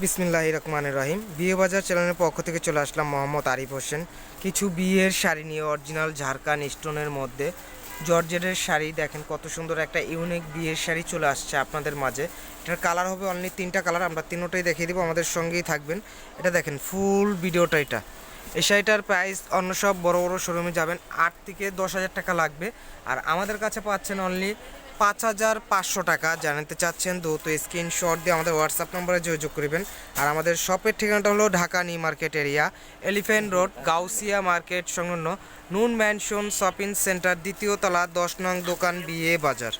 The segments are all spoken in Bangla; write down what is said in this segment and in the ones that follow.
বিসমিল্লাহির রহমানির রহিম। বিয়ে বাজার চ্যানেলের পক্ষ থেকে চলে আসলাম মোহাম্মদ আরিফ হোসেন। কিছু বিয়ের শাড়ি নিয়ে অরিজিনাল ঝাড়খান স্টোনের মধ্যে জর্জেটের শাড়ি দেখেন, কত সুন্দর একটা ইউনিক বিয়ের শাড়ি চলে আসছে আপনাদের মাঝে। এটার কালার হবে অনলি 3টা কালার, আমরা তিনোটাই দেখিয়ে দেবো, আমাদের সঙ্গেই থাকবেন। এটা দেখেন ফুল ভিডিওটা। এই শাড়িটার প্রাইস অন্য সব বড় বড় শোরুমে যাবেন 8 থেকে 10,000 টাকা লাগবে, আর আমাদের কাছে পাচ্ছেন অনলি 5,500 টাকা। জানাতে চাচ্ছেন দ্রুত স্ক্রিনশট দিয়ে আমাদের হোয়াটসঅ্যাপ নম্বরে যোগাযোগ করবেন। আর আমাদের শপের ঠিকানাটা হলো Dhaka new market area, elephant road, Gausia market সংলগ্ন নুন ম্যানশন শপিং সেন্টার, দ্বিতীয় তলা, 10 নং দোকান, বিয়ে বাজার।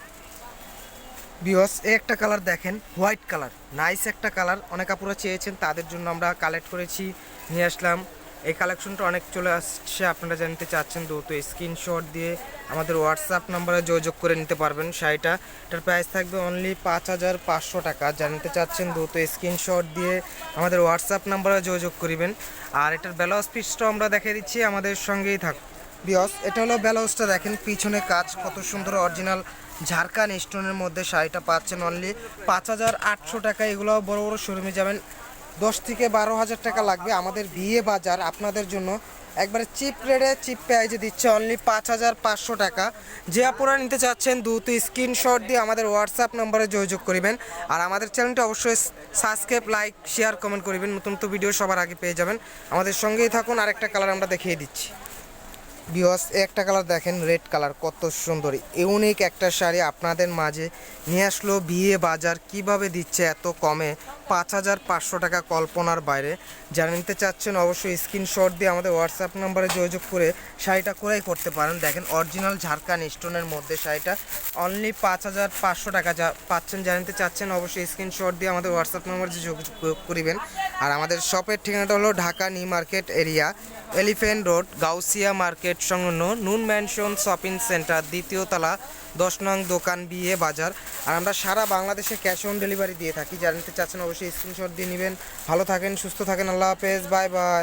বিয়স একটা কালার দেখেন, হোয়াইট কালার, নাইস একটা কালার, অনেক আপুরা চেয়েছেন, তাদের জন্য আমরা কালেক্ট করেছি, নিয়ে আসলাম। এই কালেকশনটা অনেক চলে আসছে, আপনারা জানতে চাচ্ছেন দ্রুত স্ক্রিনশট দিয়ে আমাদের হোয়াটসঅ্যাপ নাম্বারে যোগাযোগ করে নিতে পারবেন। শাড়িটা এটার প্রাইস থাকবে অনলি 5,500 টাকা। জানতে চাচ্ছেন দ্রুত স্ক্রিনশট দিয়ে আমাদের হোয়াটসঅ্যাপ নাম্বারে যোগাযোগ করিবেন। আর এটার ব্লাউজ পিসটাও আমরা দেখিয়ে দিচ্ছি, আমাদের সঙ্গেই থাক। বিয়স এটা হলো ব্লাউজটা দেখেন, পিছনে কাজ কত সুন্দর, অরিজিনাল ঝাড়খান স্টোনের মধ্যে শাড়িটা পাচ্ছেন অনলি 5,800 টাকা। এগুলো বড় বড় শোরুমে যাবেন 10 থেকে 12,000 টাকা লাগবে। আমাদের বিয়ে বাজার আপনাদের জন্য একবারে চিপ রেটে, চিপ প্রাইজে দিচ্ছে অনলি 5,500 টাকা। যে আপনারা নিতে চাচ্ছেন দ্রুত স্ক্রিনশট দিয়ে আমাদের হোয়াটসঅ্যাপ নম্বরে যোগাযোগ করবেন। আর আমাদের চ্যানেলটা অবশ্যই সাবস্ক্রাইব, লাইক, শেয়ার, কমেন্ট করবেন, নতুন নতুন ভিডিও সবার আগে পেয়ে যাবেন। আমাদের সঙ্গেই থাকুন। আরেকটা কালার আমরা দেখিয়ে দিচ্ছি। বিয়স একটা কালার দেখেন, রেড কালার, কত সুন্দর ইউনিক একটা শাড়ি আপনাদের মাঝে নিয়ে আসলো বিয়ে বাজার। কিভাবে দিচ্ছে এত কমে 5,500 টাকা, কল্পনার বাইরে। যারা নিতে চাচ্ছেন অবশ্যই স্ক্রিনশট দিয়ে আমাদের হোয়াটসঅ্যাপ নাম্বারে যোগাযোগ করে শাড়িটা ক্রয় করতে পারেন। দেখেন অরিজিনাল ঝাড়খান স্টোনের মধ্যে শাড়িটা অনলি 5,500 টাকা যা পাচ্ছেন। যারা নিতে চাচ্ছেন অবশ্যই স্ক্রিনশট দিয়ে আমাদের হোয়াটসঅ্যাপ নাম্বারে যোগাযোগ করিবেন। আর আমাদের শপের ঠিকানাটা হলো Dhaka new market area, elephant road, Gausia market সংলগ্ন নুন ম্যানশন শপিং সেন্টার, দ্বিতীয় তলা, 10 নং দোকান, বিয়ে বাজার। আর আমরা সারা বাংলাদেশে ক্যাশ অন ডেলিভারি দিয়ে থাকি। যারা নিতে চাচ্ছেন অবশ্যই স্ক্রিনশট দিয়ে নেবেন। ভালো থাকেন, সুস্থ থাকেন, আল্লাহ হাফেজ, বাই বাই।